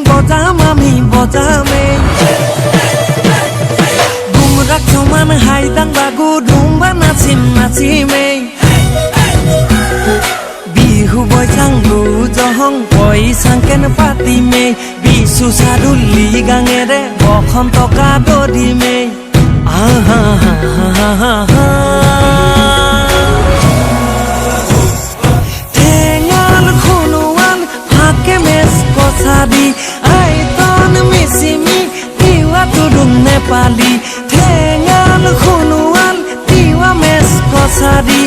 বজাম আমি বজামে গুমরাক সমান হাইদাং বাগু দুম্বা নাচিম নাচিমে বিহু বৈশাংলু জহং বৈশাংকেন পাতিমে বিশু সাদুলি গাঙেৰে বসন্ত কাদৰিমে আহা ঠেঙাল খুনুৱাল ফাকে মেচ কছাদি আইতন মিচিমি তিৱা তুডুং নেপালী ঠেঙাল খুনুৱাল তিৱা মেচ কছাদি